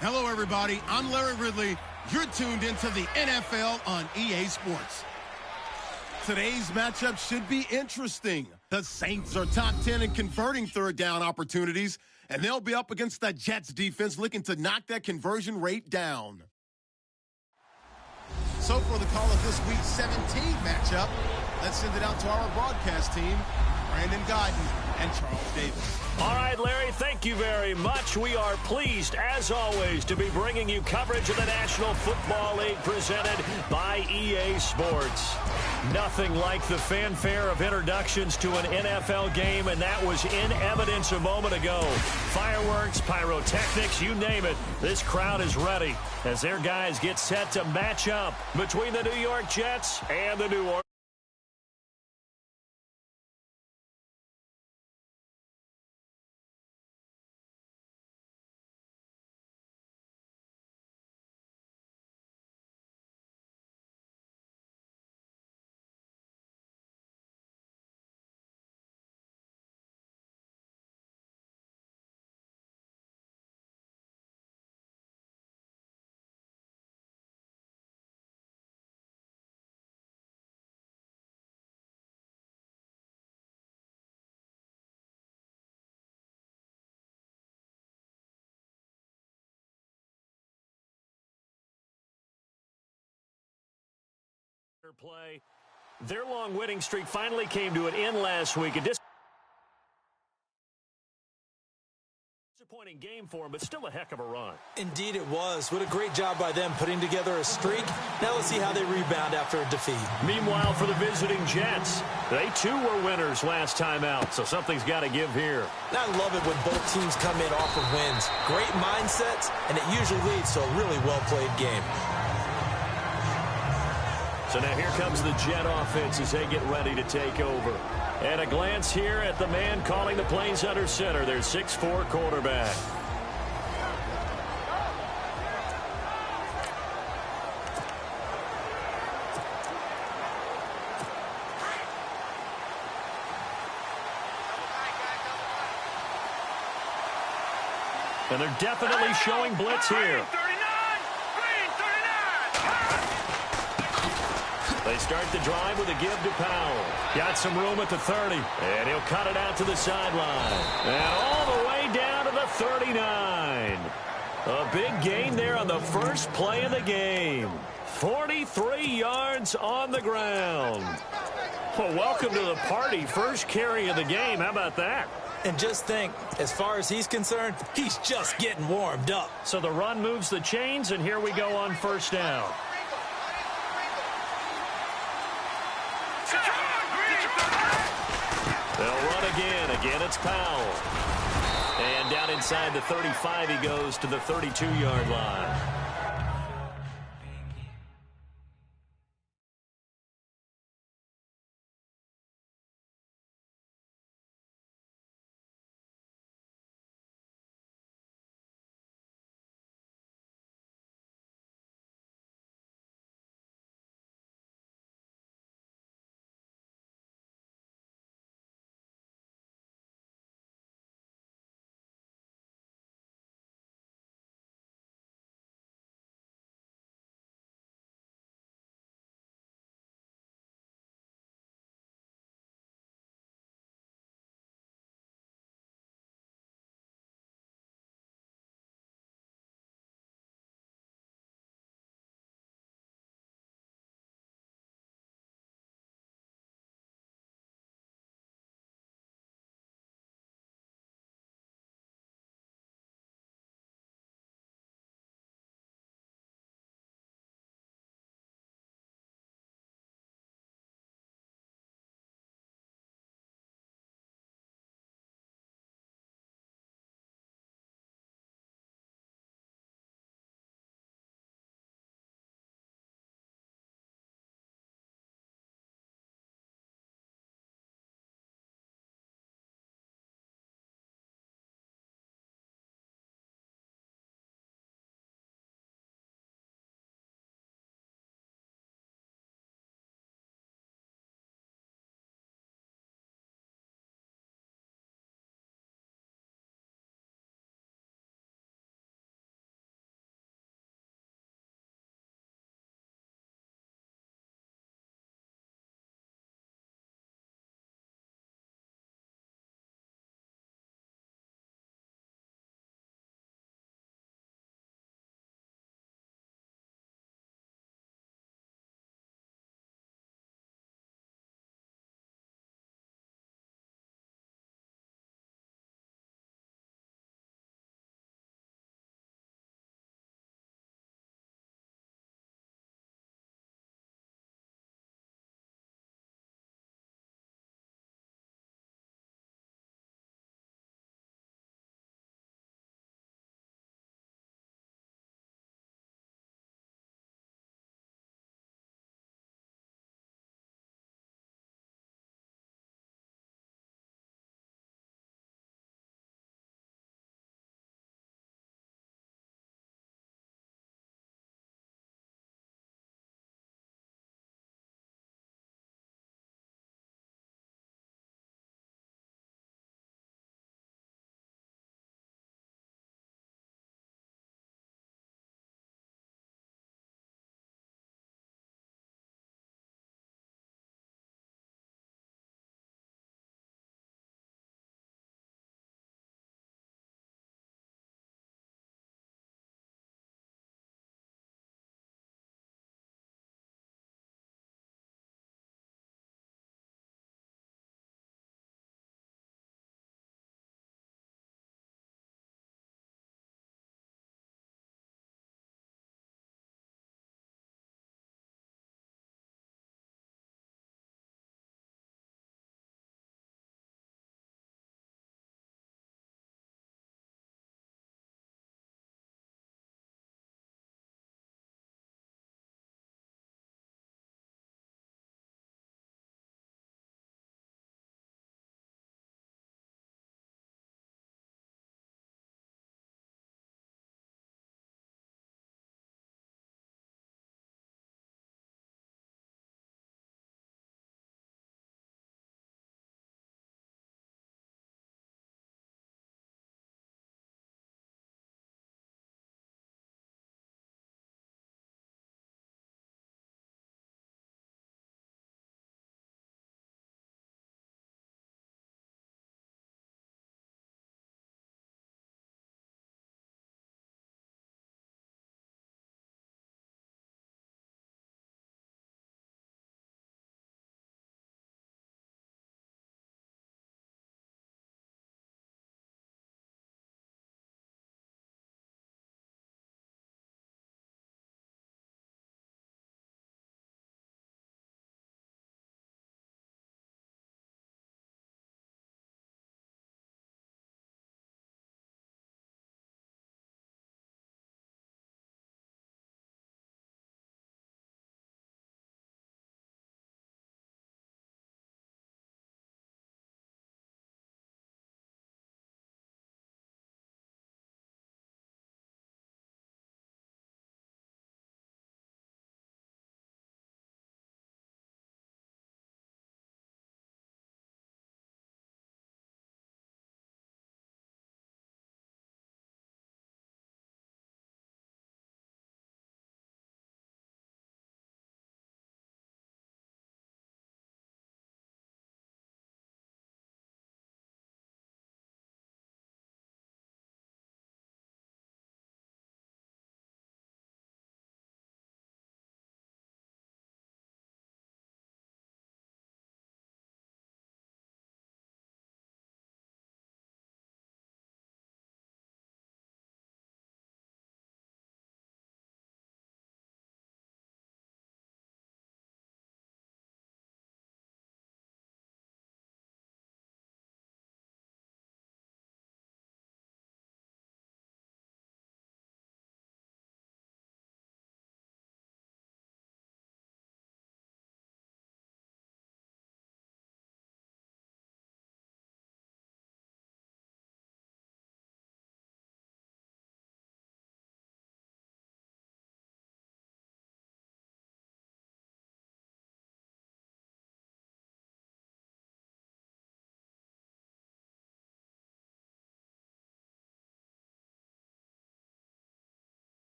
Hello, everybody. I'm Larry Ridley. You're tuned into the NFL on EA Sports. Today's matchup should be interesting. The Saints are top 10 in converting third down opportunities, and they'll be up against the Jets defense looking to knock that conversion rate down. So for the call of this week's 17 matchup, let's send it out to our broadcast team, Brandon Guyton and Charles Davis. All right, Larry, thank you very much. We are pleased, as always, to be bringing you coverage of the National Football League presented by EA Sports. Nothing like the fanfare of introductions to an NFL game, and that was in evidence a moment ago. Fireworks, pyrotechnics, you name it. This crowd is ready as their guys get set to match up between the New York Jets and the New Orleans. Play. Their long winning streak finally came to an end last week. A disappointing game for them, but still a heck of a run. Indeed it was. What a great job by them putting together a streak. Now let's see how they rebound after a defeat. Meanwhile, for the visiting Jets, they too were winners last time out, so something's got to give here. I love it when both teams come in off of wins. Great mindsets, and it usually leads to a really well-played game. So now here comes the Jet offense as they get ready to take over. And a glance here at the man calling the plays under center, their 6'4" quarterback. And they're definitely showing blitz here. They start the drive with a give to Powell. Got some room at the 30. And he'll cut it out to the sideline. And all the way down to the 39. A big gain there on the first play of the game. 43 yards on the ground. Well, welcome to the party. First carry of the game. How about that? And just think, as far as he's concerned, he's just getting warmed up. So the run moves the chains, and here we go on first down. They'll run again. Again, it's Powell. And down inside the 35, he goes to the 32-yard line.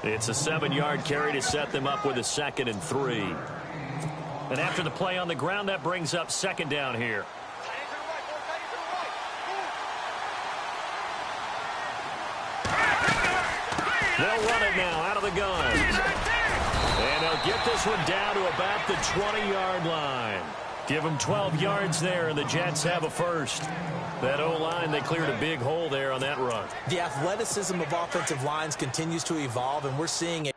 It's a 7-yard carry to set them up with a 2nd and 3. And after the play on the ground, that brings up 2nd down here. They'll run it now out of the gun. And they'll get this one down to about the 20-yard line. Give them 12 yards there, and the Jets have a first. That O-line, they cleared a big hole there on that run. The athleticism of offensive lines continues to evolve, and we're seeing it.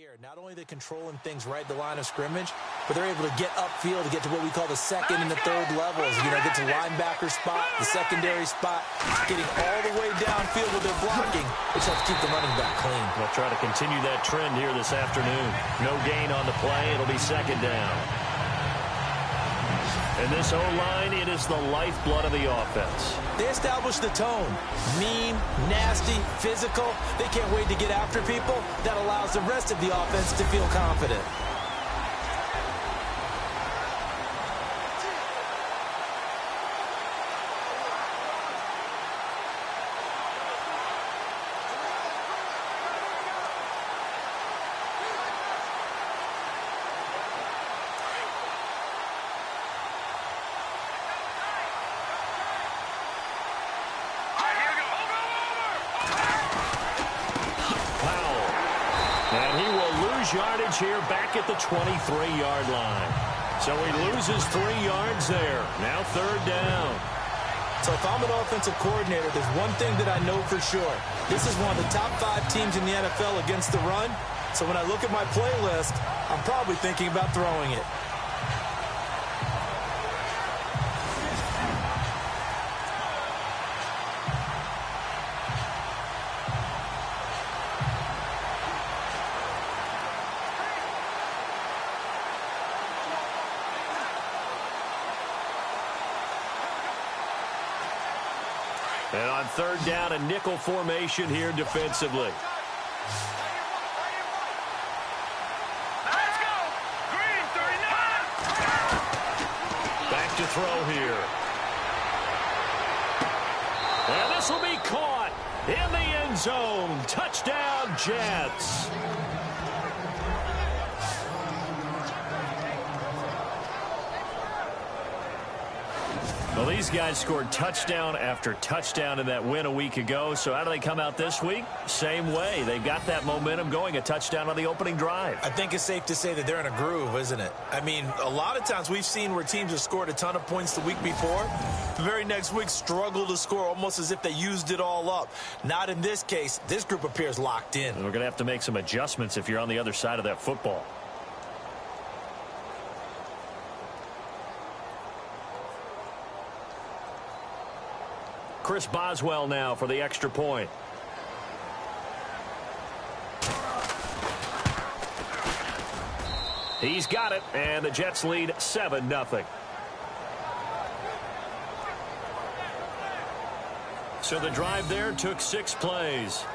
here. Not only are they controlling things right at the line of scrimmage, but they're able to get upfield to get to what we call the second and the third levels. You know, get to linebacker spot, the secondary spot, getting all the way downfield with their blocking, which helps keep the running back clean. They'll try to continue that trend here this afternoon. No gain on the play. It'll be second down. And this O-line, it is the lifeblood of the offense. They establish the tone. Mean, nasty, physical. They can't wait to get after people. That allows the rest of the offense to feel confident. Yardage here back at the 23-yard line. So he loses 3 yards there. Now third down. So if I'm an offensive coordinator, there's one thing that I know for sure. This is one of the top 5 teams in the NFL against the run. So when I look at my playlist, I'm probably thinking about throwing it. And on third down, a nickel formation here defensively. Let's go! Green, 39! Back to throw here. And this will be caught in the end zone. Touchdown, Jets. Well, these guys scored touchdown after touchdown in that win a week ago. So how do they come out this week? Same way. They got that momentum going, a touchdown on the opening drive. I think it's safe to say that they're in a groove, isn't it? I mean, a lot of times we've seen where teams have scored a ton of points the week before. The very next week struggle to score almost as if they used it all up. Not in this case. This group appears locked in. And we're going to have to make some adjustments if you're on the other side of that football. Chris Boswell now for the extra point. He's got it, and the Jets lead 7-0. So the drive there took 6 plays.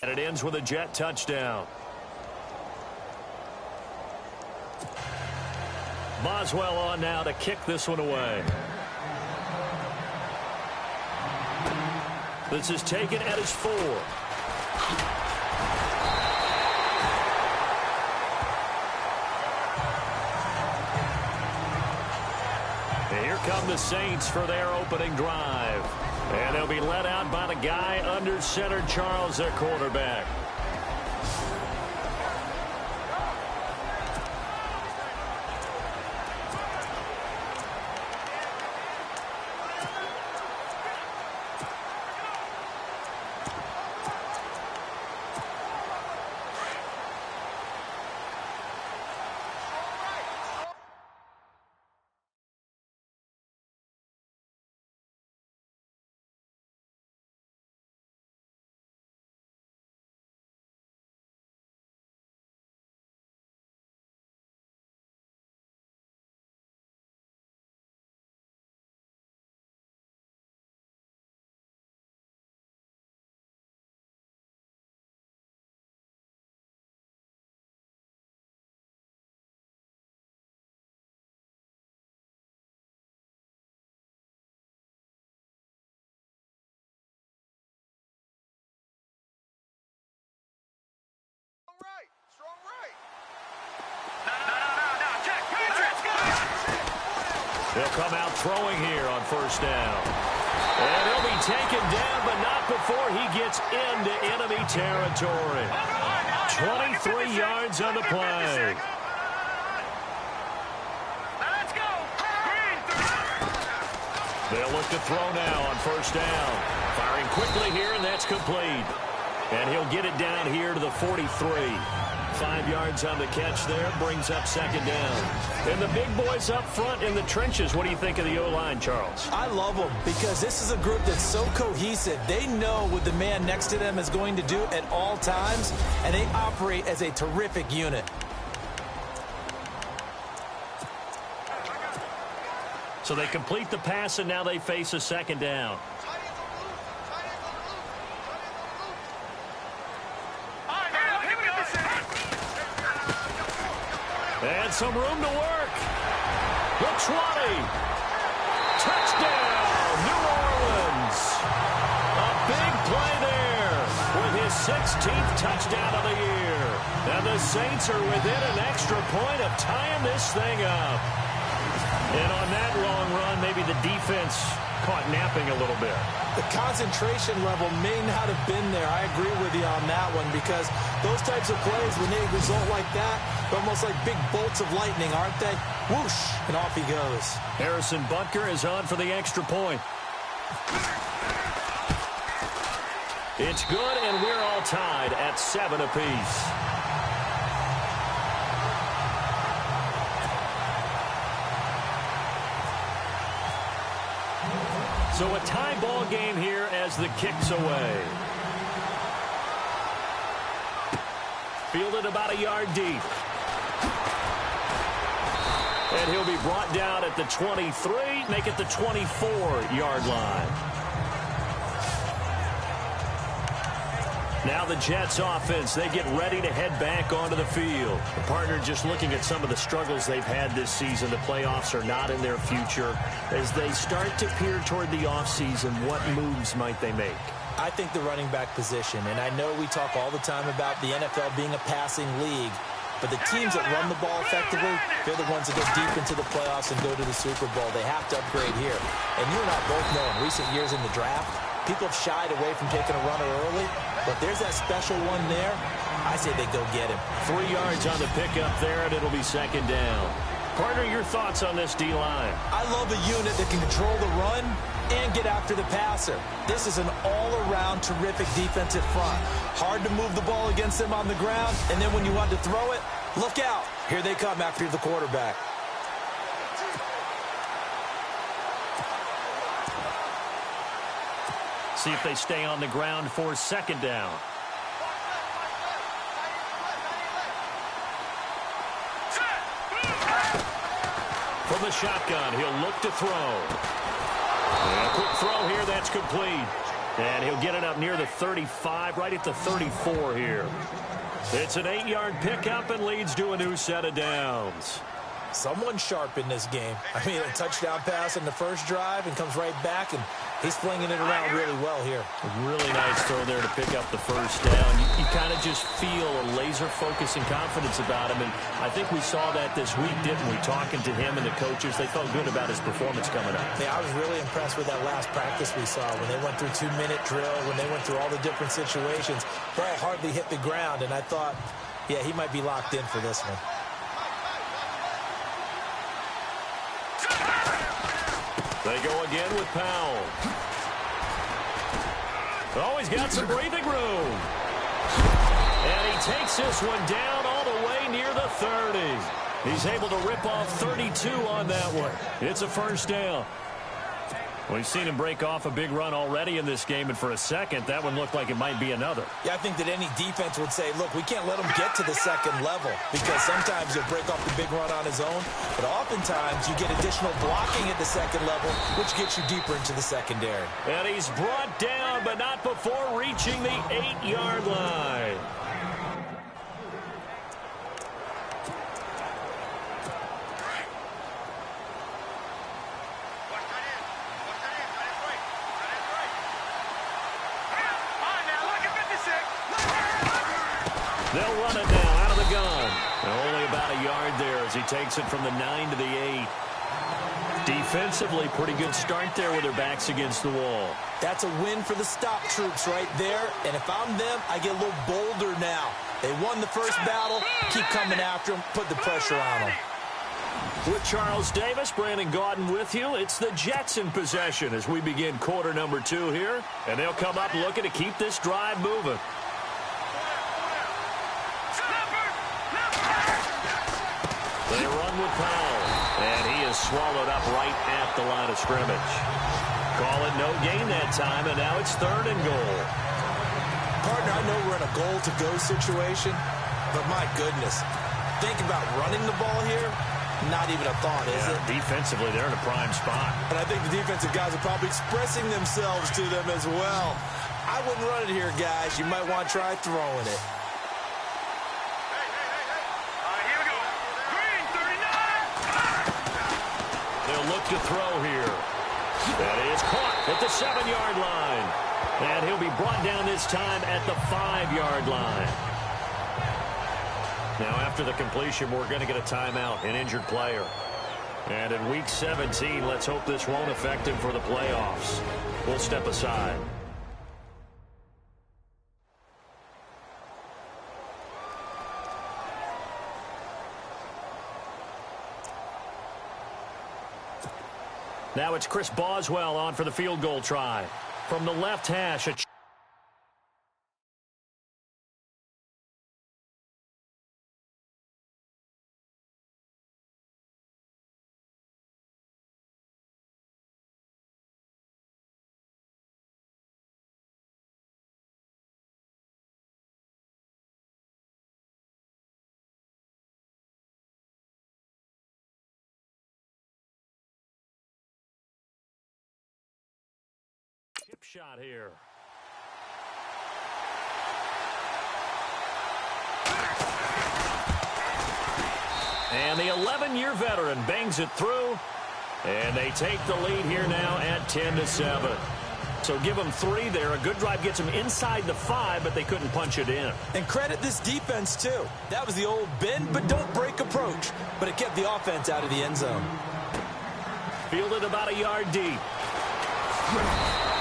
And it ends with a Jet touchdown. Boswell on now to kick this one away. This is taken at his 4. And here come the Saints for their opening drive. And they'll be led out by the guy under center, Charles, their quarterback. They'll come out throwing here on first down. And he'll be taken down, but not before he gets into enemy territory. 23 yards on the play. Let's go. They'll look to throw now on first down. Firing quickly here, and that's complete. And he'll get it down here to the 43. 5 yards on the catch there, brings up second down. And the big boys up front in the trenches. What do you think of the O-line, Charles? I love them because this is a group that's so cohesive. They know what the man next to them is going to do at all times, and they operate as a terrific unit. So they complete the pass, and now they face a second down. And some room to work. The 20. Touchdown, New Orleans. A big play there with his 16th touchdown of the year. And the Saints are within an extra point of tying this thing up. And on that long run, maybe the defense caught napping a little bit. The concentration level may not have been there. I agree with you on that one because those types of plays, when they result like that, they're almost like big bolts of lightning, aren't they? Whoosh, and off he goes. Harrison Butker is on for the extra point. It's good, and we're all tied at 7 apiece. So a tie ball game here as the kick's away. Fielded about a yard deep. And he'll be brought down at the 23, make it the 24-yard line. Now the Jets offense, they get ready to head back onto the field. The partner just looking at some of the struggles they've had this season. The playoffs are not in their future. As they start to peer toward the offseason, what moves might they make? I think the running back position, and I know we talk all the time about the NFL being a passing league, but the teams that run the ball effectively, they're the ones that go deep into the playoffs and go to the Super Bowl. They have to upgrade here. And you and I both know in recent years in the draft, people have shied away from taking a runner early, but there's that special one there. I say they go get him. 3 yards on the pickup there, and it'll be second down. Partner, your thoughts on this D-line? I love a unit that can control the run and get after the passer. This is an all-around terrific defensive front. Hard to move the ball against them on the ground, and then when you want to throw it, look out. Here they come after the quarterback. See if they stay on the ground for second down. From the shotgun, he'll look to throw. And a quick throw here, that's complete. And he'll get it up near the 35, right at the 34 here. It's an 8-yard pickup and leads to a new set of downs. Someone sharp in this game. I mean, a touchdown pass in the first drive and comes right back, and he's flinging it around really well here. A really nice throw there to pick up the first down. You kind of just feel a laser focus and confidence about him, and I think we saw that this week, didn't we? Talking to him and the coaches, they felt good about his performance coming up. Yeah, I was really impressed with that last practice we saw when they went through 2-minute drill, when they went through all the different situations. Ball hardly hit the ground, and I thought, yeah, he might be locked in for this one. They go again with Powell. Oh, he's got some breathing room. And he takes this one down all the way near the 30. He's able to rip off 32 on that one. It's a first down. We've seen him break off a big run already in this game, and for a second, that one looked like it might be another. Yeah, I think that any defense would say, look, we can't let him get to the second level, because sometimes he'll break off the big run on his own, but oftentimes you get additional blocking at the second level, which gets you deeper into the secondary. And he's brought down, but not before reaching the 8-yard line. They'll run it now out of the gun. Only about a yard there as he takes it from the 9 to the 8. Defensively, pretty good start there with their backs against the wall. That's a win for the stop troops right there. And if I'm them, I get a little bolder now. They won the first battle. Keep coming after them. Put the pressure on them. With Charles Davis, Brandon Gaudin with you. It's the Jets in possession as we begin quarter number 2 here. And they'll come up looking to keep this drive moving. They run with Powell, and he is swallowed up right at the line of scrimmage. Call it no gain that time, and now it's 3rd and goal. Partner, I know we're in a goal-to-go situation, but my goodness, think about running the ball here. Not even a thought, is it? Defensively, they're in a prime spot. And I think the defensive guys are probably expressing themselves to them as well. I wouldn't run it here, guys. You might want to try throwing it. Look to throw here. That is caught at the 7-yard line. And he'll be brought down this time at the 5-yard line. Now, after the completion, we're going to get a timeout, an injured player. And in Week 17, let's hope this won't affect him for the playoffs. We'll step aside. Now it's Chris Boswell on for the field goal try. From the left hash, a chip shot here. And the 11-year veteran bangs it through, and they take the lead here now at 10-7. So give them 3 there. A good drive gets them inside the 5, but they couldn't punch it in. And credit this defense, too. That was the old bend but don't break approach, but it kept the offense out of the end zone. Fielded about a yard deep.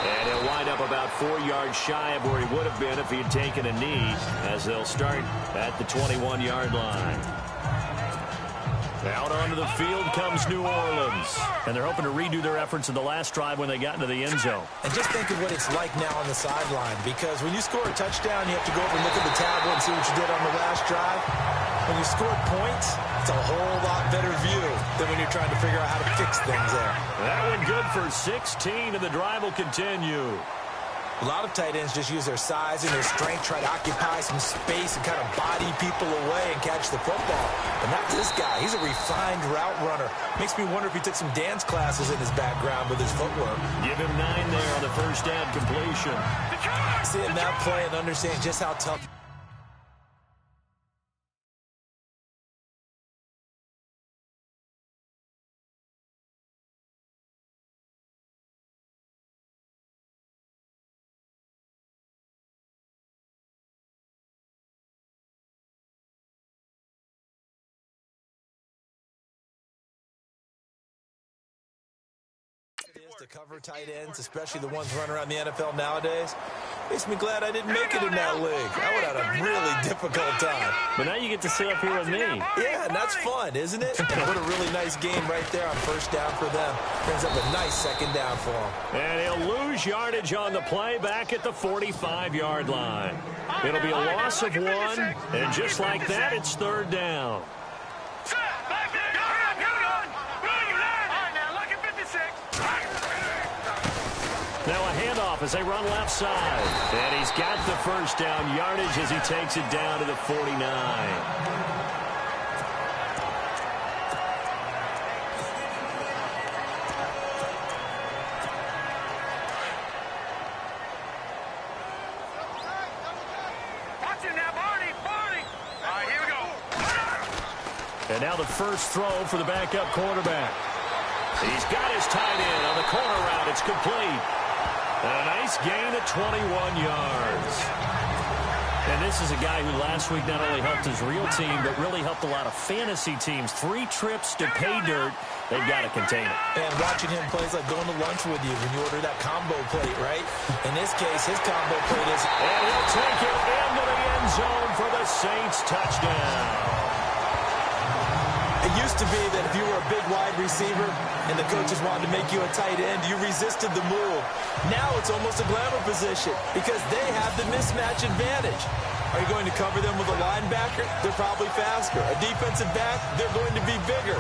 And he'll wind up about 4 yards shy of where he would have been if he had taken a knee, as they'll start at the 21-yard line. Out onto the field comes New Orleans. And they're hoping to redo their efforts in the last drive when they got into the end zone. And just think of what it's like now on the sideline, because when you score a touchdown, you have to go over and look at the tablet and see what you did on the last drive. When you scored points, it's a whole lot better view than when you're trying to figure out how to fix things there. That one good for 16, and the drive will continue. A lot of tight ends just use their size and their strength, try to occupy some space and kind of body people away and catch the football. But not this guy. He's a refined route runner. Makes me wonder if he took some dance classes in his background with his footwork. Give him 9 there on the first down completion. Seeing that play and understand just how tough. To cover tight ends, especially the ones running around the NFL nowadays. Makes me glad I didn't make it in that league. I would have had a really difficult time. But now you get to sit up here with me. Yeah, and that's fun, isn't it? What a really nice game right there on first down for them. Brings up a nice second down for them. And he'll lose yardage on the play back at the 45-yard line. It'll be a loss of 1, and just like that, it's third down. Now a handoff as they run left side. And he's got the first down yardage as he takes it down to the 49. And now the first throw for the backup quarterback. He's got his tight end on the corner route. It's complete. A nice gain of 21 yards. And this is a guy who last week not only helped his real team, but really helped a lot of fantasy teams. 3 trips to pay dirt. They've got to contain it. And watching him play is like going to lunch with you when you order that combo plate, right? In this case, his combo plate is... And he'll take it into the end zone for the Saints touchdown. It used to be that if you were a big wide receiver and the coaches wanted to make you a tight end, you resisted the move. Now it's almost a glamour position because they have the mismatch advantage. Are you going to cover them with a linebacker? They're probably faster. A defensive back? They're going to be bigger.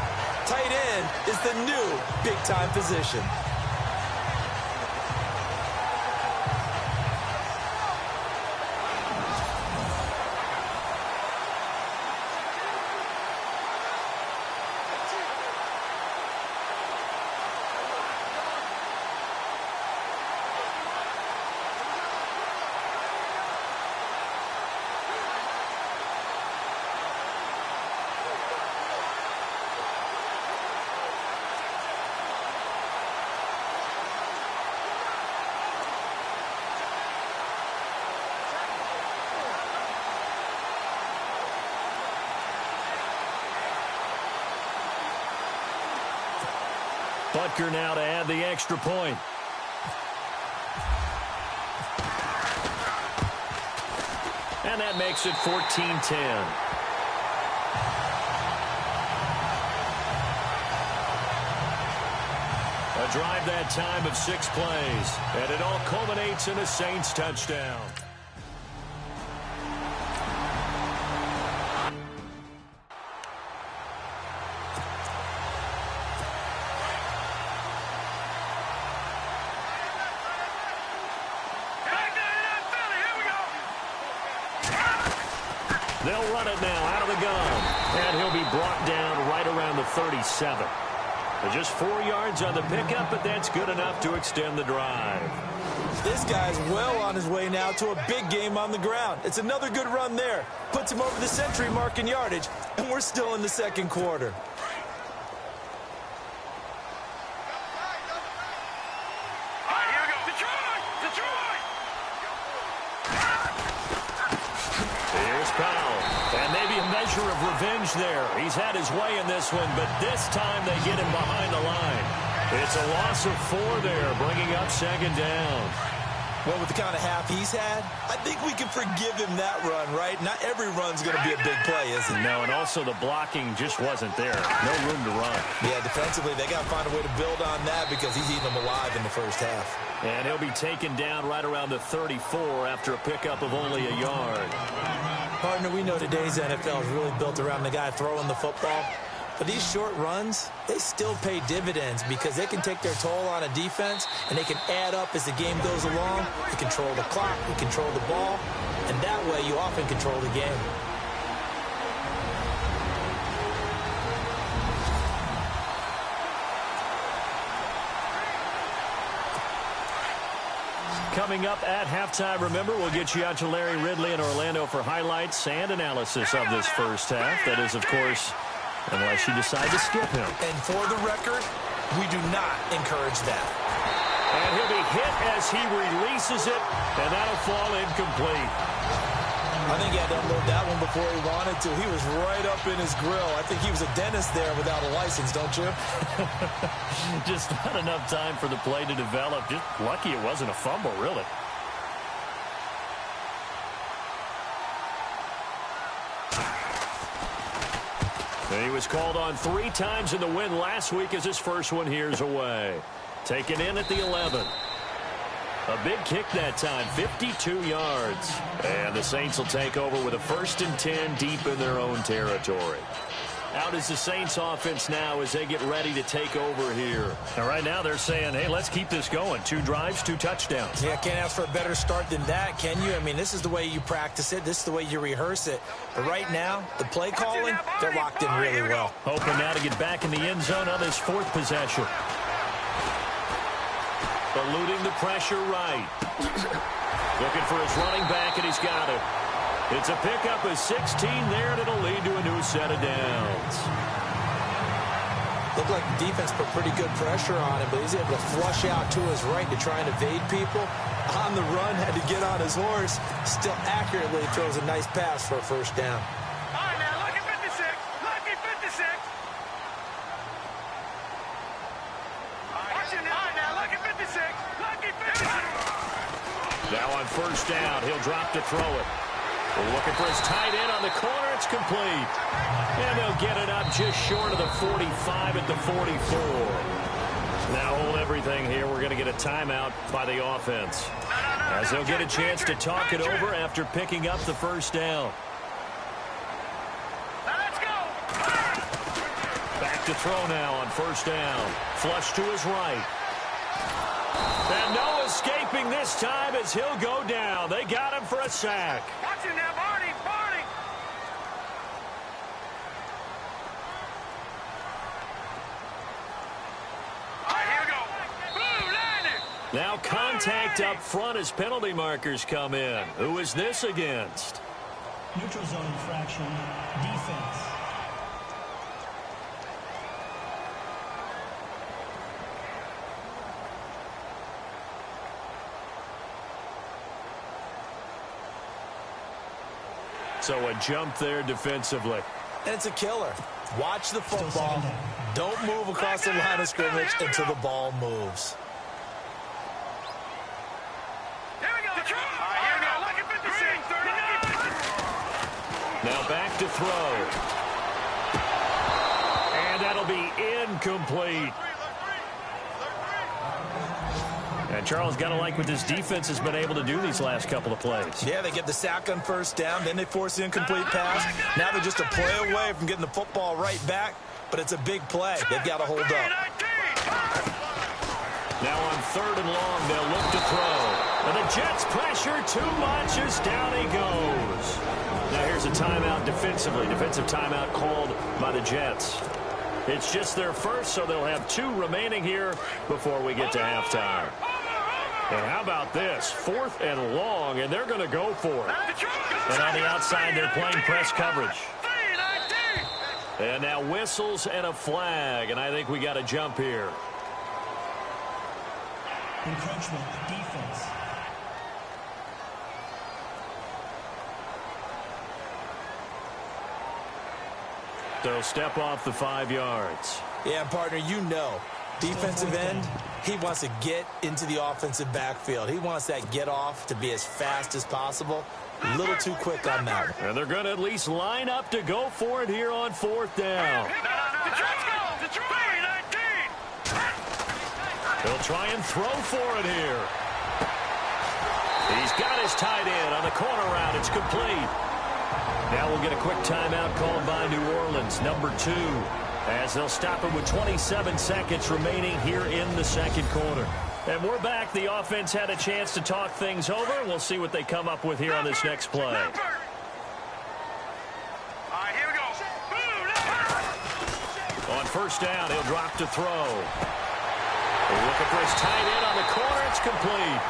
Tight end is the new big-time position. Butker now to add the extra point. And that makes it 14-10. A drive that time of 6 plays. And it all culminates in a Saints touchdown. They'll run it now out of the gun. And he'll be brought down right around the 37. Just 4 yards on the pickup, but that's good enough to extend the drive. This guy's well on his way now to a big game on the ground. It's another good run there. Puts him over the century mark in yardage, and we're still in the second quarter. Measure of revenge there. He's had his way in this one, but this time they get him behind the line. It's a loss of 4 there, bringing up second down. Well, with the kind of half he's had, I think we can forgive him that run, right? Not every run's going to be a big play, is it? No, and also the blocking just wasn't there. No room to run. Yeah, defensively, they got to find a way to build on that because he's eating them alive in the first half. And he'll be taken down right around the 34 after a pickup of only a yard. Partner, we know today's NFL is really built around the guy throwing the football. But these short runs, they still pay dividends because they can take their toll on a defense, and they can add up as the game goes along. You control the clock, you control the ball, and that way you often control the game. Coming up at halftime, remember, we'll get you out to Larry Ridley in Orlando for highlights and analysis of this first half. That is, of course, unless you decide to skip him. And for the record, we do not encourage that. And he'll be hit as he releases it, and that'll fall incomplete. I think he had to unload that one before he wanted to. He was right up in his grill. I think he was a dentist there without a license, don't you? Just not enough time for the play to develop. Just lucky it wasn't a fumble, really. He was called on 3 times in the win last week as his first one here's away. Taken in at the 11. A big kick that time, 52 yards. And the Saints will take over with a 1st and 10 deep in their own territory. Out is the Saints offense now as they get ready to take over here. And right now they're saying, hey, let's keep this going. 2 drives, 2 touchdowns. Yeah, can't ask for a better start than that, can you? I mean, this is the way you practice it. This is the way you rehearse it. But right now, the play calling, they're locked in really well. Hoping now to get back in the end zone on this 4th possession. Eluding the pressure right. Looking for his running back, and he's got it. It's a pickup of 16 there, and it'll lead to a new set of downs. Looked like the defense put pretty good pressure on him, but he's able to flush out to his right to try and evade people. On the run, had to get on his horse. Still accurately throws a nice pass for a 1st down. All right, now, look at 56. Look at 56. Watch it now. All right, now, look at 56. Look at 56. Now on 1st down, he'll drop to throw it. Looking for his tight end on the corner. It's complete. And they'll get it up just short of the 45 at the 44. Now hold everything here. We're going to get a timeout by the offense, as they'll get a chance to talk it over after picking up the 1st down. Now let's go. Back to throw now on 1st down. Flush to his right. And no escaping this time as he'll go down. They got him for a sack. Watch it now, Barney. Barney. All right, here we go. Blue line. Now contact up front as penalty markers come in. Who is this against? Neutral zone infraction, defense. So a jump there defensively. And it's a killer. Watch the football. Don't move across the line of scrimmage until the ball moves. Here we go. All right, here we go. Look at 56. Now back to throw. And that'll be incomplete. And Charles, got to like what this defense has been able to do these last couple of plays. Yeah, they get the sack on 1st down, then they force the incomplete pass. Now they're just a play away from getting the football right back, but it's a big play. They've got to hold up. Now on 3rd and long, they'll look to throw. And the Jets pressure too much as down he goes. Now here's a timeout defensively. Defensive timeout called by the Jets. It's just their first, so they'll have 2 remaining here before we get to halftime. And how about this? 4th and long, and they're going to go for it. And on the outside, they're playing press coverage. And now whistles and a flag, and I think we got a jump here. Encroachment, defense. They'll step off the 5 yards. Yeah, partner, you know, defensive end, he wants to get into the offensive backfield. He wants that get off to be as fast as possible. A little too quick on that one. And they're going to at least line up to go for it here on 4th down. They'll try and throw for it here. He's got his tight end on the corner route. It's complete. Now we'll get a quick timeout called by New Orleans, number 2. as they'll stop it with 27 seconds remaining here in the second quarter. And we're back. The offense had a chance to talk things over. We'll see what they come up with here on this next play. All right, here we go. On first down, he'll drop to throw. Looking for his tight end on the corner. It's complete.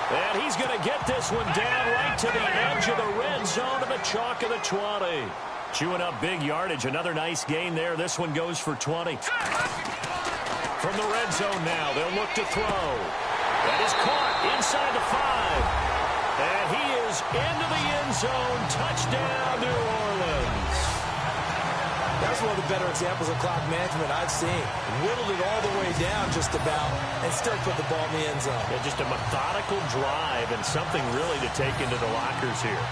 And he's going to get this one down right to the edge of the red zone to the chalk of the 20. Chewing up big yardage. Another nice gain there. This one goes for 20. From the red zone now, they'll look to throw. That is caught inside the 5. And he is into the end zone. Touchdown, New Orleans. That's one of the better examples of clock management I've seen. Whittled it all the way down just about and still put the ball in the end zone. Yeah, just a methodical drive and something really to take into the lockers here.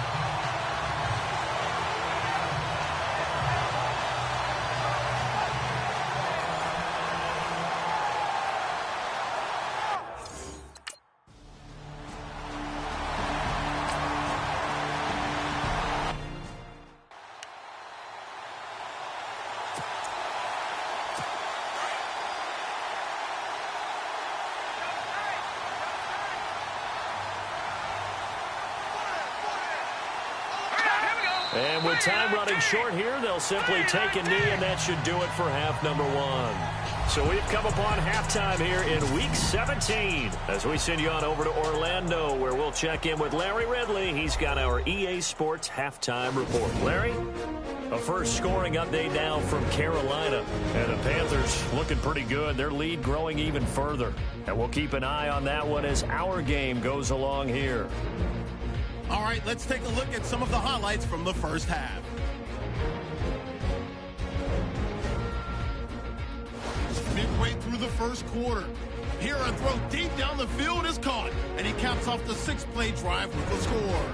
And with time running short here, they'll simply take a knee, and that should do it for half number 1. So we've come upon halftime here in Week 17 as we send you on over to Orlando, where we'll check in with Larry Ridley. He's got our EA Sports halftime report. Larry, a first scoring update now from Carolina. And the Panthers looking pretty good. Their lead growing even further. And we'll keep an eye on that one as our game goes along here. All right, let's take a look at some of the highlights from the first half. Midway through the first quarter, here a throw deep down the field is caught, and he caps off the 6-play drive with the score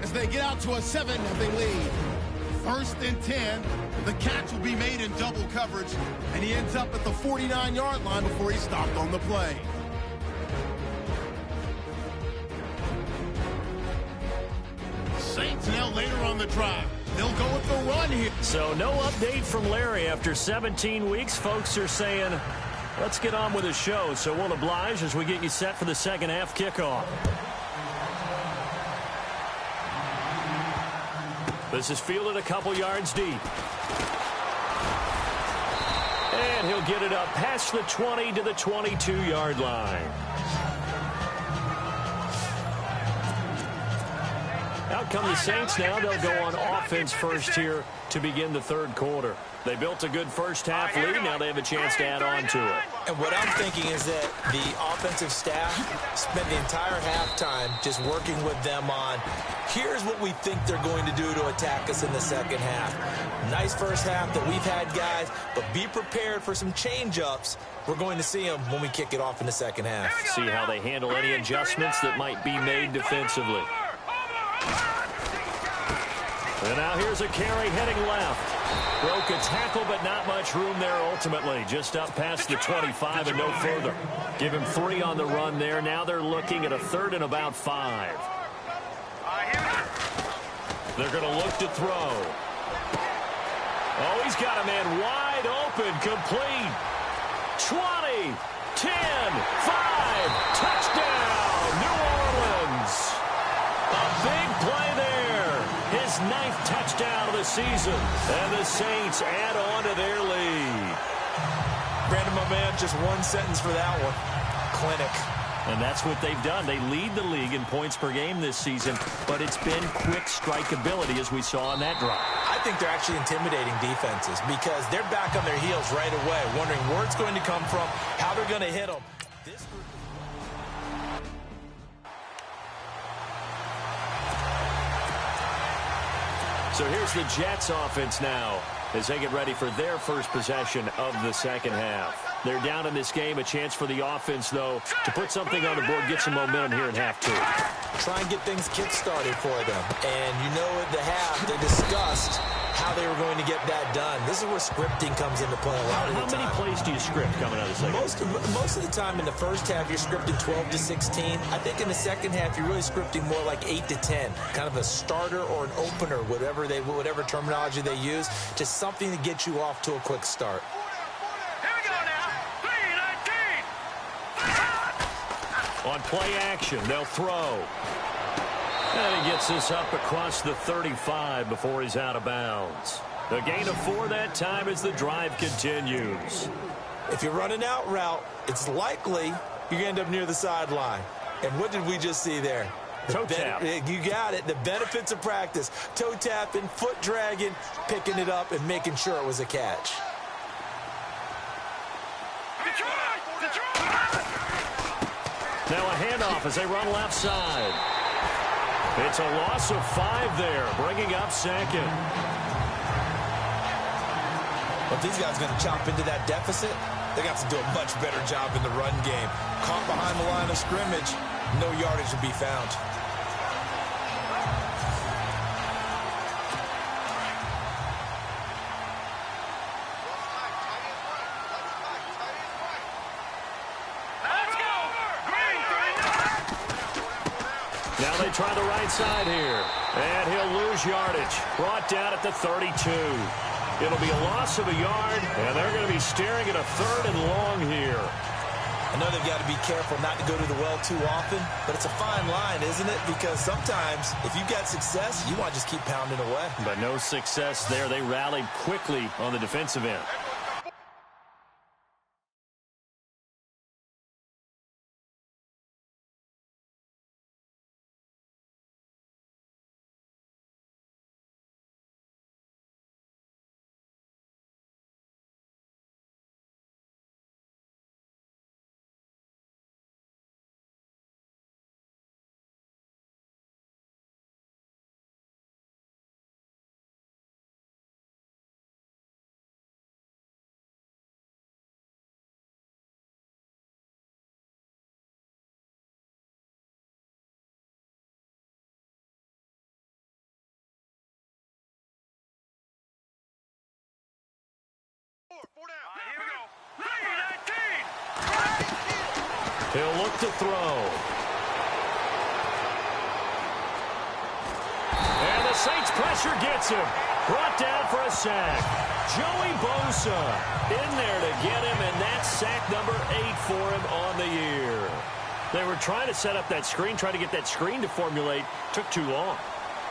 as they get out to a 7-0 lead. First and 10, the catch will be made in double coverage, and he ends up at the 49-yard line before he's stopped on the play. Saints now later on the drive. They'll go with the run here. So no update from Larry after 17 weeks. Folks are saying, let's get on with the show. So we'll oblige as we get you set for the second half kickoff. This is fielded a couple yards deep. And he'll get it up past the 20 to the 22-yard line. Out come the Saints now. They'll go on offense first here to begin the third quarter. They built a good first half lead. Now they have a chance to add on to it. And what I'm thinking is that the offensive staff spent the entire halftime just working with them on, here's what we think they're going to do to attack us in the second half. Nice first half that we've had, guys, but be prepared for some change-ups. We're going to see them when we kick it off in the second half. See how they handle any adjustments that might be made defensively. And now here's a carry heading left. Broke a tackle, but not much room there ultimately. Just up past the 25 and no further. Give him 3 on the run there. Now they're looking at a 3rd and about 5. They're going to look to throw. Oh, he's got a man wide open, complete. 20, 10, 5, touchdown, New Orleans. A big play there. His 9th touchdown of the season. And the Saints add on to their lead. Brandon, my man, just one sentence for that one. Clinic. And that's what they've done. They lead the league in points per game this season, but it's been quick strikeability as we saw on that drive. I think they're actually intimidating defenses because they're back on their heels right away, wondering where it's going to come from, how they're going to hit them. This group So here's the Jets offense now as they get ready for their first possession of the second half. They're down in this game. A chance for the offense, though, to put something on the board, get some momentum here in half 2. Try and get things kick-started for them. And you know at the half, they discussed how they were going to get that done. This is where scripting comes into play a lot of the time. How many plays do you script coming out of the second? Most of the time in the first half, you're scripting 12 to 16. I think in the second half, you're really scripting more like 8 to 10, kind of a starter or an opener, whatever terminology they use, just something to get you off to a quick start. Here we go now. 3-19. On play action, they'll throw. And he gets this up across the 35 before he's out of bounds. The gain of 4 that time as the drive continues. If you're running out route, it's likely you're going to end up near the sideline. And what did we just see there? Toe tap. You got it. The benefits of practice. Toe tapping, foot dragging, picking it up, and making sure it was a catch. Now a handoff as they run left side. It's a loss of 5 there, bringing up second. But these guys are going to chop into that deficit. They got to do a much better job in the run game. Caught behind the line of scrimmage, no yardage to be found. Now they try the right side here. And he'll lose yardage. Brought down at the 32. It'll be a loss of a yard, and they're going to be staring at a 3rd and long here. I know they've got to be careful not to go to the well too often, but it's a fine line, isn't it? Because sometimes, if you've got success, you want to just keep pounding away. But no success there. They rallied quickly on the defensive end. Here we go. 3-19. He'll look to throw. And the Saints pressure gets him. Brought down for a sack. Joey Bosa in there to get him, and that's sack number 8 for him on the year. They were trying to set up that screen, trying to get that screen to formulate. Took too long.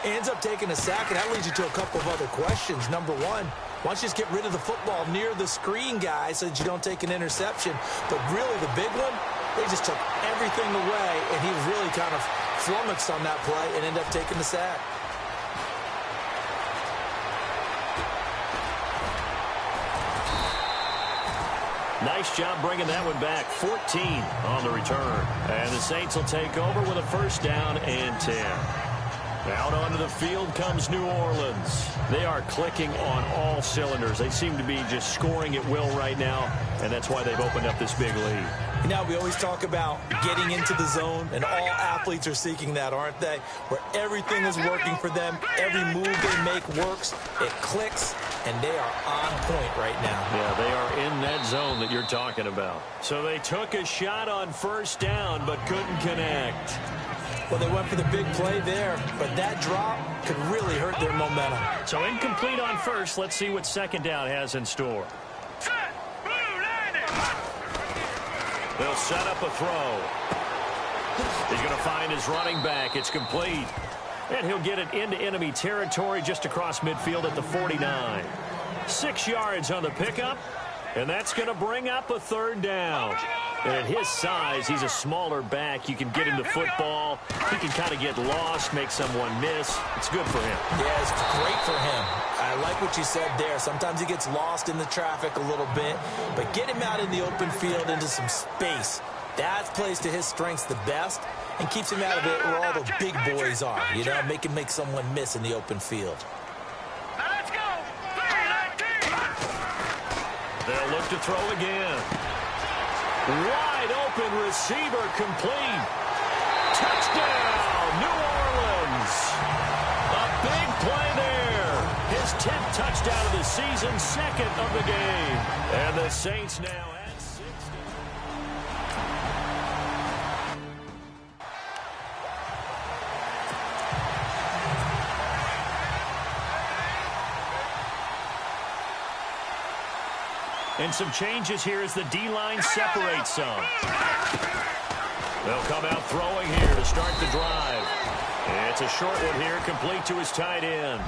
Ends up taking a sack, and that leads you to a couple of other questions. Number one, why don't you just get rid of the football near the screen guy so that you don't take an interception? But really, the big one, they just took everything away, and he was really kind of flummoxed on that play and ended up taking the sack. Nice job bringing that one back. 14 on the return. And the Saints will take over with a 1st down and 10. Out onto the field comes New Orleans. They are clicking on all cylinders. They seem to be just scoring at will right now, and that's why they've opened up this big lead. You know, we always talk about getting into the zone, and all athletes are seeking that, aren't they? Where everything is working for them, every move they make works, it clicks, and they are on point right now. Yeah, they are in that zone that you're talking about. So they took a shot on 1st down, but couldn't connect. Well, they went for the big play there, but that drop could really hurt their momentum. So incomplete on 1st. Let's see what 2nd down has in store. Set. Blue landing. They'll set up a throw. He's going to find his running back. It's complete. And he'll get it into enemy territory just across midfield at the 49. 6 yards on the pickup, and that's going to bring up a 3rd down. And at his size, he's a smaller back. You can get him the football. He can kind of get lost, make someone miss. It's good for him. Yeah, it's great for him. I like what you said there. Sometimes he gets lost in the traffic a little bit, but get him out in the open field into some space. That plays to his strengths the best and keeps him out of it where all the big boys are. You know, make him make someone miss in the open field. Now let's go. 3-19. They'll look to throw again. Wide open receiver complete. Touchdown, New Orleans. A big play there. His his 10th touchdown of the season, second of the game. And the Saints now at 60. And some changes here as the D-line separates some. They'll come out throwing here to start the drive. It's a short one here, complete to his tight end.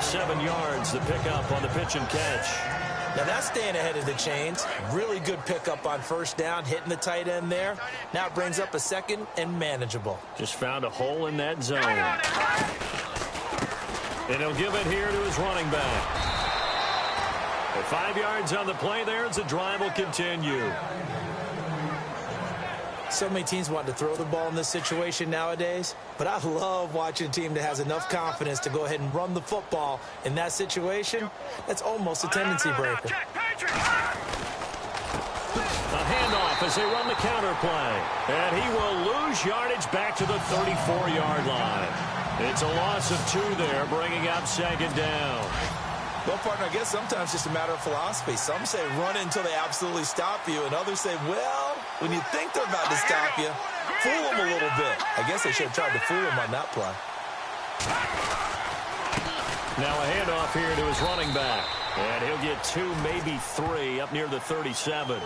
7 yards, the pickup on the pitch and catch. Now that's staying ahead of the chains. Really good pickup on first down, hitting the tight end there. Now it brings up a second and manageable. Just found a hole in that zone. And he'll give it here to his running back. At 5 yards on the play there as the drive will continue. So many teams want to throw the ball in this situation nowadays, but I love watching a team that has enough confidence to go ahead and run the football. In that situation, that's almost a tendency breaker. A handoff as they run the counter play. And he will lose yardage back to the 34-yard line. It's a loss of 2 there, bringing up second down. Well, partner, I guess sometimes it's just a matter of philosophy. Some say run it until they absolutely stop you, and others say, well, when you think they're about to stop you, fool them a little bit. I guess they should have tried to fool them on that play. Now a handoff here to his running back. And he'll get 2, maybe 3, up near the 37.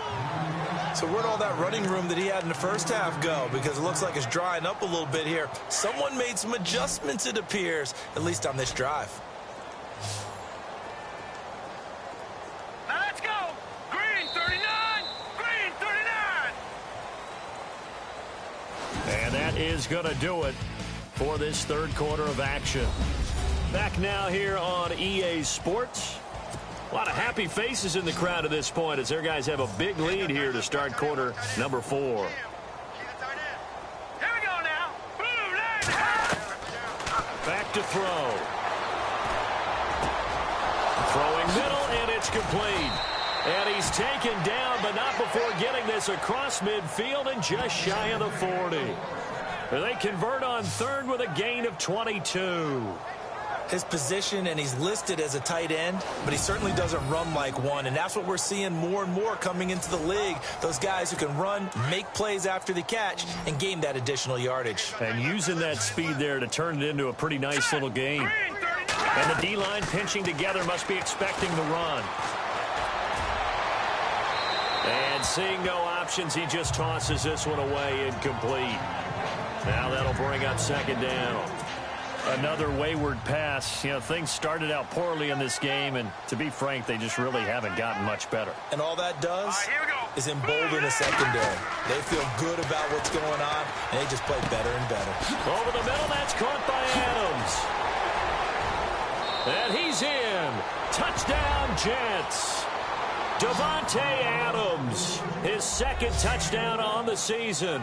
So where'd all that running room that he had in the first half go? Because it looks like it's drying up a little bit here. Someone made some adjustments, it appears, at least on this drive. Let's go. Green 39. Green 39. And that is going to do it for this third quarter of action. Back now here on EA Sports. A lot of happy faces in the crowd at this point as their guys have a big lead here to start quarter number 4. Here we go now. Blue line. Back to throw. Throwing middle, and it's complete. And he's taken down, but not before getting this across midfield and just shy of the 40. They convert on third with a gain of 22. His position, and he's listed as a tight end, but he certainly doesn't run like one, and that's what we're seeing more and more coming into the league. Those guys who can run, make plays after the catch, and gain that additional yardage. And using that speed there to turn it into a pretty nice little game. And the D-line pinching together must be expecting the run. And seeing no options, he just tosses this one away incomplete. Now that'll bring up second down. Another wayward pass. You know, things started out poorly in this game, and to be frank, they just really haven't gotten much better. And all that does Here we go. is embolden the secondary. They feel good about what's going on, and they just play better and better. Over the middle, that's caught by Adams. And he's in. Touchdown, Jets. Davante Adams, his second touchdown on the season.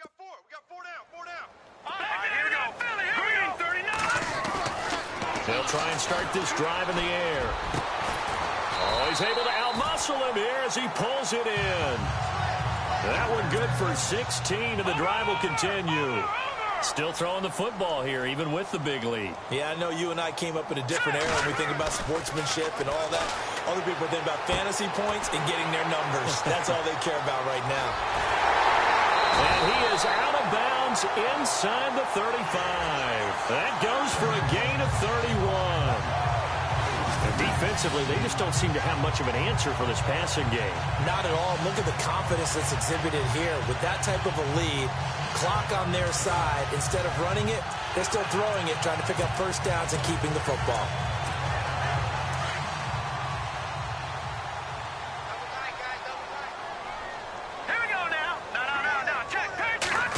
Here we go. Green 39. They'll try and start this drive in the air. Oh, he's able to outmuscle him here as he pulls it in. That one good for 16, and the drive will continue. Still throwing the football here, even with the big lead. Yeah, I know you and I came up in a different era when we think about sportsmanship and all that. Other people think about fantasy points and getting their numbers. That's all they care about right now. And he is out of bounds inside the 35. That goes for a gain of 31. And defensively, they just don't seem to have much of an answer for this passing game. Not at all. Look at the confidence that's exhibited here. With that type of a lead, clock on their side, instead of running it, they're still throwing it, trying to pick up first downs and keeping the football. Here we go now. No. Check. Patriot.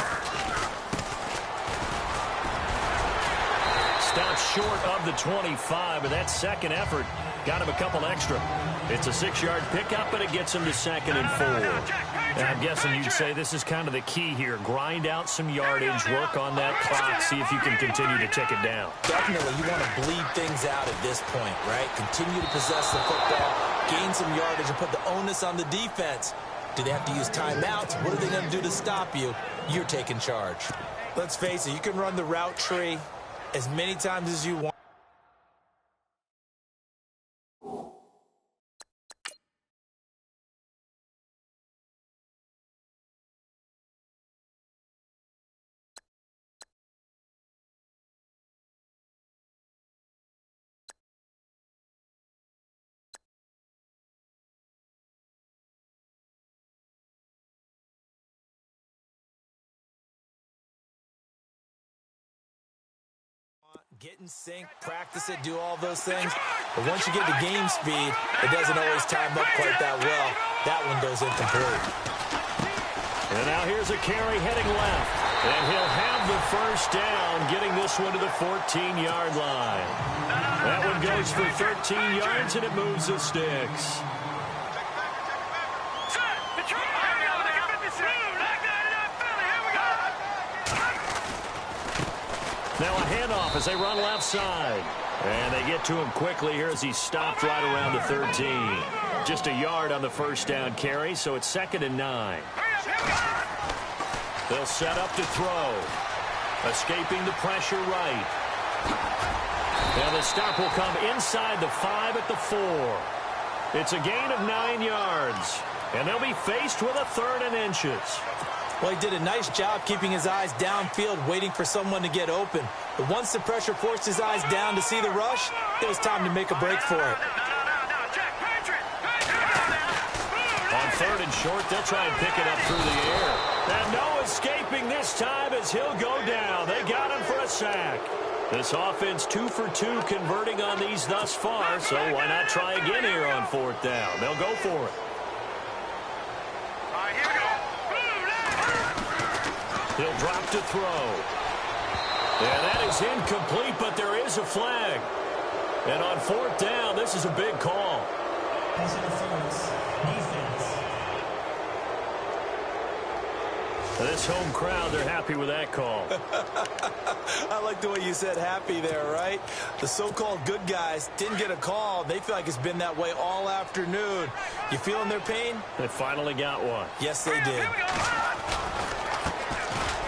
Stopped short of the 25, but that second effort got him a couple extra. It's a 6-yard pickup, but it gets him to 2nd and 4. And I'm guessing you'd say this is kind of the key here. Grind out some yardage, work on that clock, see if you can continue to tick it down. Definitely, you want to bleed things out at this point, right? Continue to possess the football, gain some yardage, and put the onus on the defense. Do they have to use timeouts? What are they going to do to stop you? You're taking charge. Let's face it, you can run the route tree as many times as you want. Get in sync, practice it, do all those things. But once you get to game speed, it doesn't always time up quite that well. That one goes incomplete. And now here's a carry heading left. And he'll have the first down, getting this one to the 14-yard line. That one goes for 13 yards, and it moves the sticks. Now a handoff as they run left side. And they get to him quickly here as he stopped right around the 13. Just a yard on the first down carry, so it's 2nd and 9. They'll set up to throw. Escaping the pressure right. Now the stop will come inside the 5 at the 4. It's a gain of 9 yards. And they'll be faced with a 3rd and inches. Well, he did a nice job keeping his eyes downfield, waiting for someone to get open. But once the pressure forced his eyes down to see the rush, it was time to make a break for it. On 3rd and short, they'll try and pick it up through the air. And no escaping this time as he'll go down. They got him for a sack. This offense 2 for 2 converting on these thus far, so why not try again here on 4th down? They'll go for it. He'll drop to throw. And that is incomplete, but there is a flag. And on 4th down, this is a big call. Pass interference. Defense. This home crowd, they're happy with that call. I like the way you said happy there, right? The so-called good guys didn't get a call. They feel like it's been that way all afternoon. You feeling their pain? They finally got one. Yes, they did.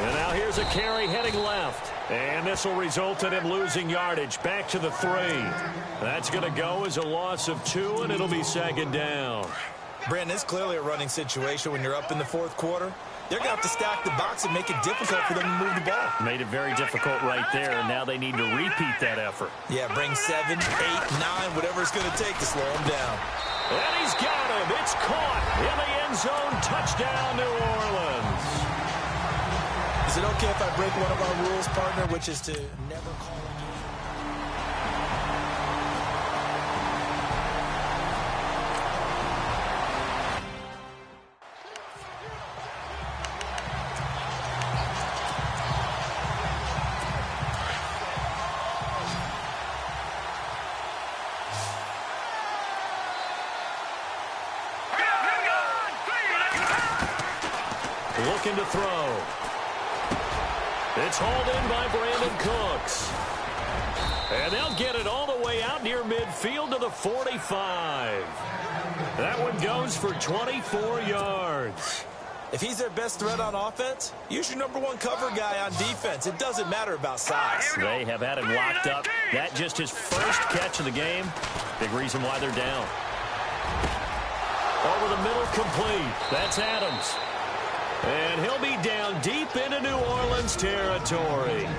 And now here's a carry heading left. And this will result in him losing yardage back to the 3. That's going to go as a loss of 2, and it'll be 2nd down. Brandon, it's clearly a running situation when you're up in the 4th quarter. They're going to have to stack the box and make it difficult for them to move the ball. Made it very difficult right there, and now they need to repeat that effort. Yeah, bring 7, 8, 9, whatever it's going to take to slow him down. And he's got him. It's caught in the end zone. Touchdown, New Orleans. Is it okay if I break one of our rules, partner, which is to never call a game? Looking to throw. It's hauled in by Brandon Cooks. And they'll get it all the way out near midfield to the 45. That one goes for 24 yards. If he's their best threat on offense, use your #1 cover guy on defense. It doesn't matter about size. They have had him locked up. That just his first catch of the game. Big reason why they're down. Over the middle, complete. That's Adams. And he'll be down deep into New Orleans territory.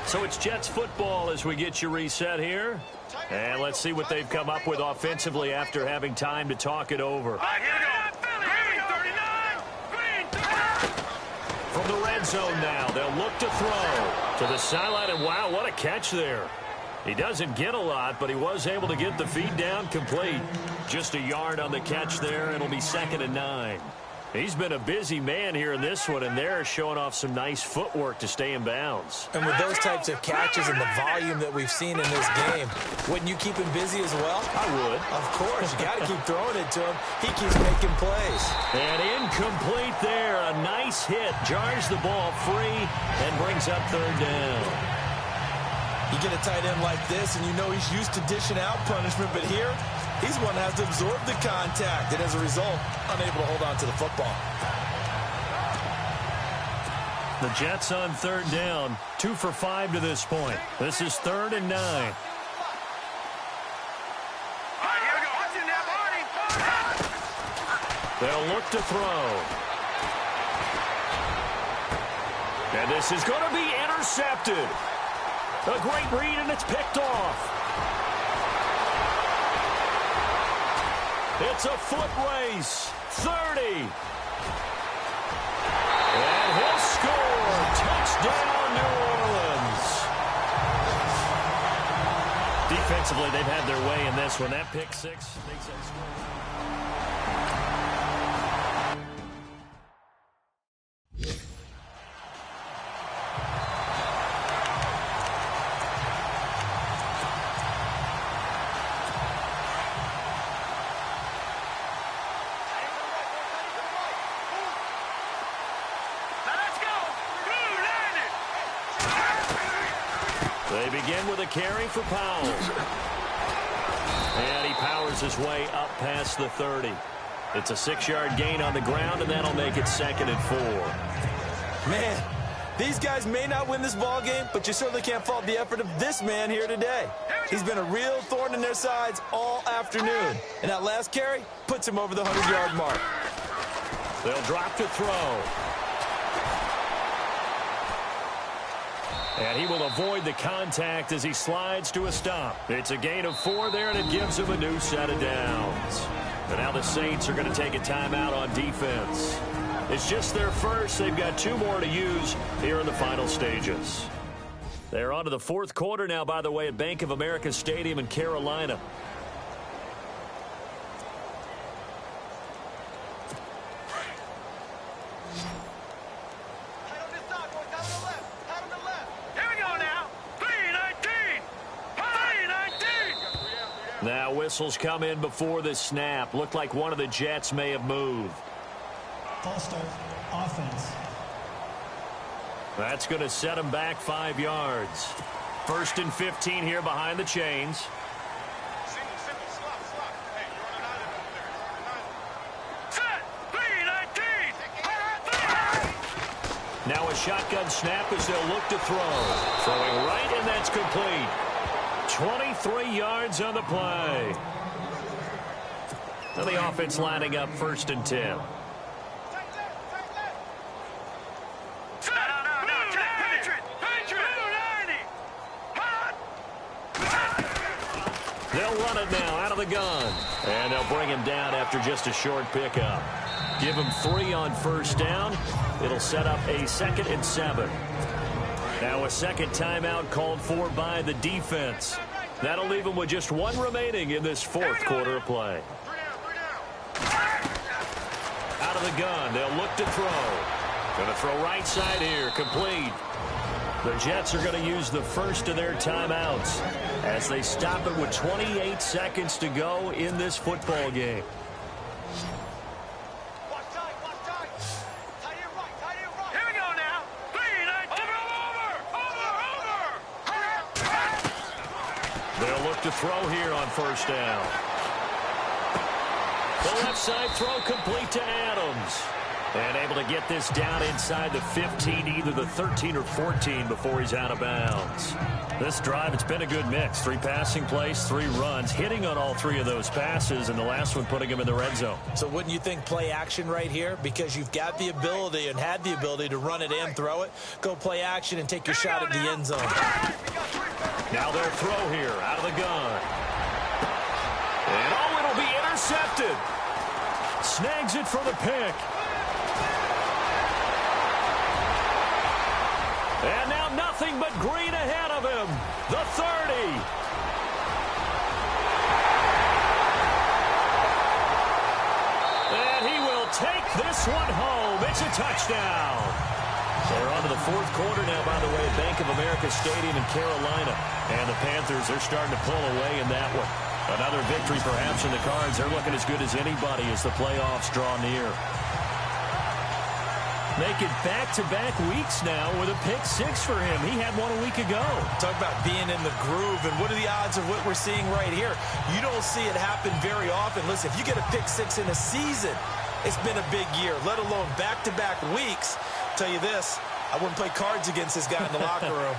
So it's Jets football as we get you reset here. And let's see what they've come up with offensively after having time to talk it over. From the red zone now, they'll look to throw to the sideline. And wow, what a catch there. He doesn't get a lot, but he was able to get the feed down complete. Just a yard on the catch there. It'll be 2nd and 9. He's been a busy man here in this one, and they're showing off some nice footwork to stay in bounds. And with those types of catches and the volume that we've seen in this game, wouldn't you keep him busy as well? I would. Of course. You got to keep throwing it to him. He keeps making plays. And incomplete there. A nice hit. Jars the ball free and brings up 3rd down. You get a tight end like this, and you know he's used to dishing out punishment, but here, he's one that has to absorb the contact, and as a result, unable to hold on to the football. The Jets on 3rd down, 2 for 5 to this point. This is 3rd and 9. They'll look to throw. And this is going to be intercepted. A great read, and it's picked off. It's a foot race. 30. And he'll score. Touchdown, New Orleans. Defensively, they've had their way in this one. That pick 6 makes that score. They begin with a carry for Powell. And he powers his way up past the 30. It's a 6-yard gain on the ground, and that'll make it 2nd and 4. Man, these guys may not win this ball game, but you certainly can't fault the effort of this man here today. He's been a real thorn in their sides all afternoon. And that last carry puts him over the 100-yard mark. They'll drop to throw. And he will avoid the contact as he slides to a stop. It's a gain of 4 there, and it gives him a new set of downs. And now the Saints are going to take a timeout on defense. It's just their first. They've got 2 more to use here in the final stages. They're on to the 4th quarter now, by the way, at Bank of America Stadium in Carolina. Now whistles come in before the snap. Looked like one of the Jets may have moved. False start, offense. That's going to set him back 5 yards. 1st and 15 here behind the chains. Now a shotgun snap as they'll look to throw. Throwing right, and that's complete. 23 yards on the play. Now the offense lining up 1st and 10. They'll run it now out of the gun. And they'll bring him down after just a short pickup. Give him 3 on 1st down. It'll set up a 2nd and 7. Now a 2nd timeout called for by the defense. That'll leave them with just 1 remaining in this 4th quarter of play. Out of the gun, they'll look to throw. Going to throw right side here, complete. The Jets are going to use the first of their timeouts as they stop it with 28 seconds to go in this football game. to throw here on first down. The left side throw complete to Adams. And able to get this down inside the 15, either the 13 or 14 before he's out of bounds. This drive, it's been a good mix. 3 passing plays, 3 runs, hitting on all 3 of those passes, and the last one putting him in the red zone. So wouldn't you think play action right here? Because you've got the ability and had the ability to run it and throw it. Go play action and take your shot at the end zone. Now they'll throw here out of the gun. And oh, it'll be intercepted. Snags it for the pick. And now nothing but green ahead of him. The 30. And he will take this one home. It's a touchdown. They're on to the 4th quarter now, by the way, at Bank of America Stadium in Carolina. And the Panthers are starting to pull away in that one. Another victory perhaps in the cards. They're looking as good as anybody as the playoffs draw near. Making back-to-back weeks now with a pick 6 for him. He had one a week ago. Talk about being in the groove, and what are the odds of what we're seeing right here? You don't see it happen very often. Listen, if you get a pick 6 in a season, it's been a big year, let alone back-to-back weeks. I'll tell you this, I wouldn't play cards against this guy in the locker room.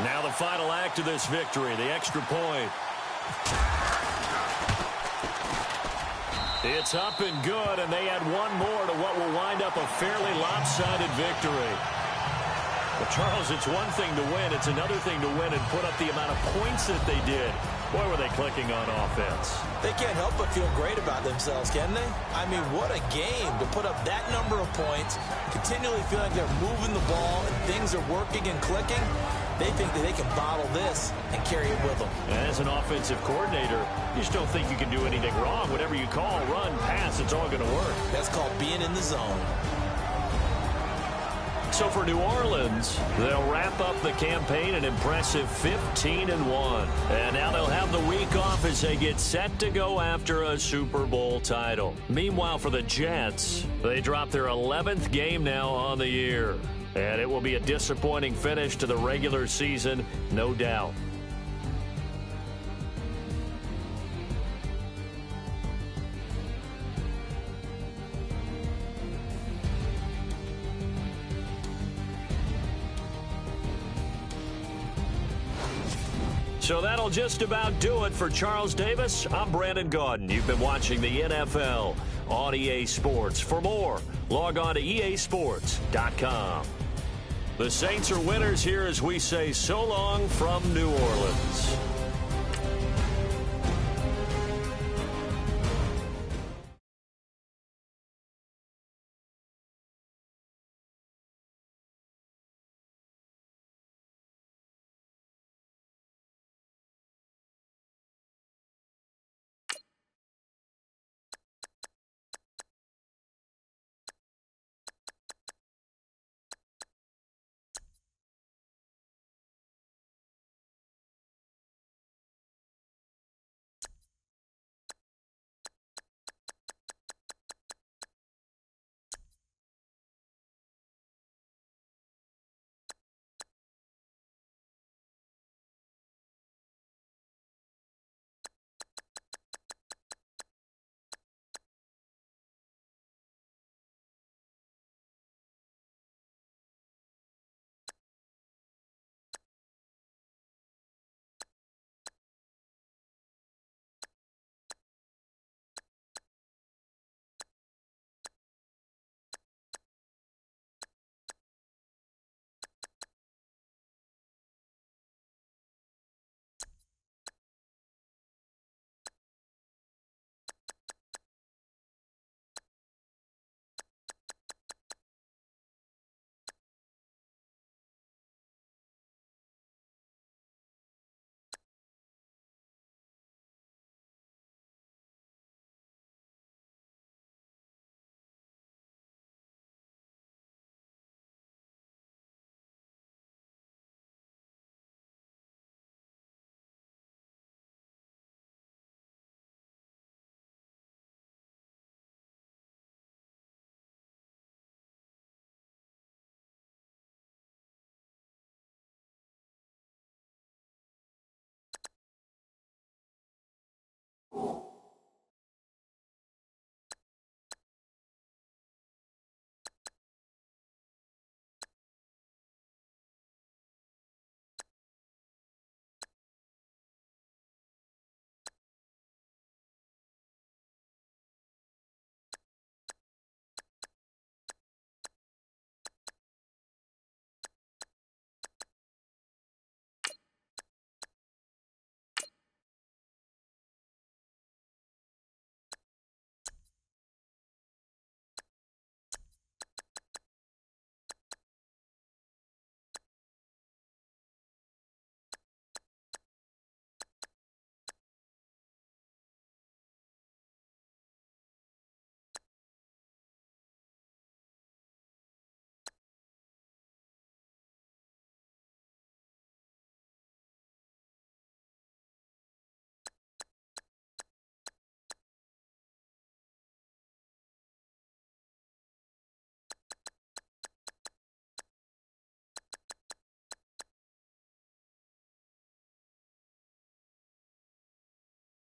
Now the final act of this victory, the extra point. It's up and good, and they add one more to what will wind up a fairly lopsided victory. But, Charles, it's one thing to win. It's another thing to win and put up the amount of points that they did. Boy, were they clicking on offense. They can't help but feel great about themselves, can they? I mean, what a game to put up that number of points, continually feel like they're moving the ball and things are working and clicking. They think that they can bottle this and carry it with them. As an offensive coordinator, you just don't think you can do anything wrong. Whatever you call, run, pass, it's all going to work. That's called being in the zone. So for New Orleans, they'll wrap up the campaign an impressive 15-1. And now they'll have the week off as they get set to go after a Super Bowl title. Meanwhile, for the Jets, they drop their 11th game now on the year. And it will be a disappointing finish to the regular season, no doubt. So that'll just about do it for Charles Davis. I'm Brandon Gaudin. You've been watching the NFL on EA Sports. For more, log on to easports.com. The Saints are winners here as we say so long from New Orleans.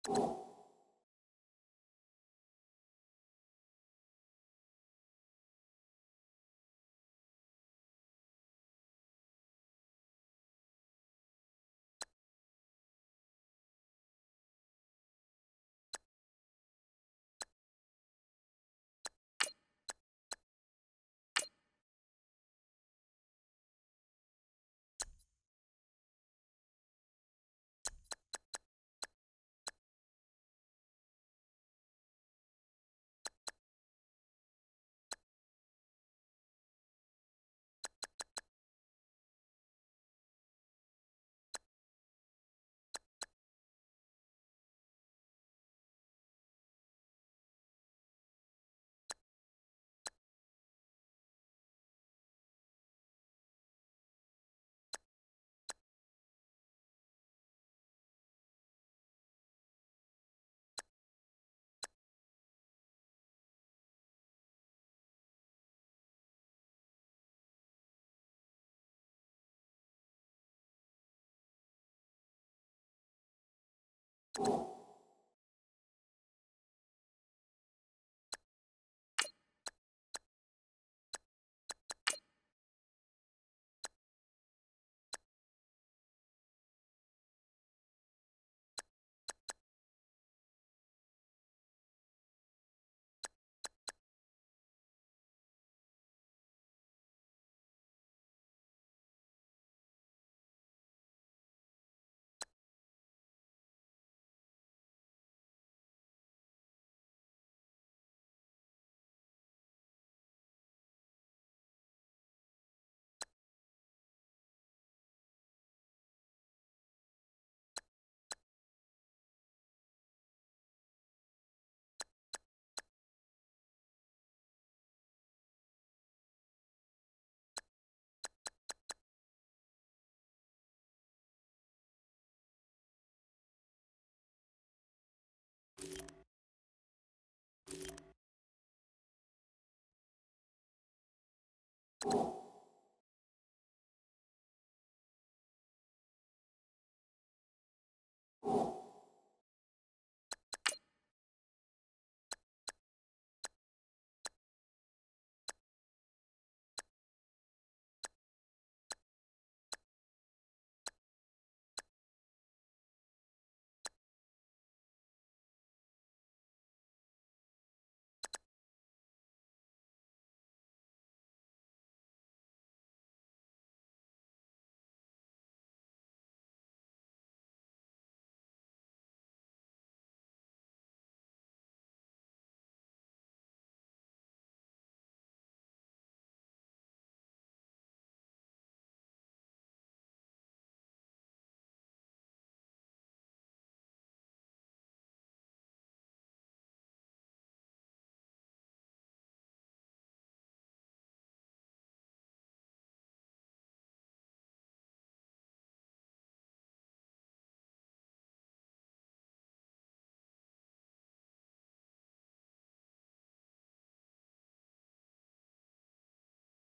You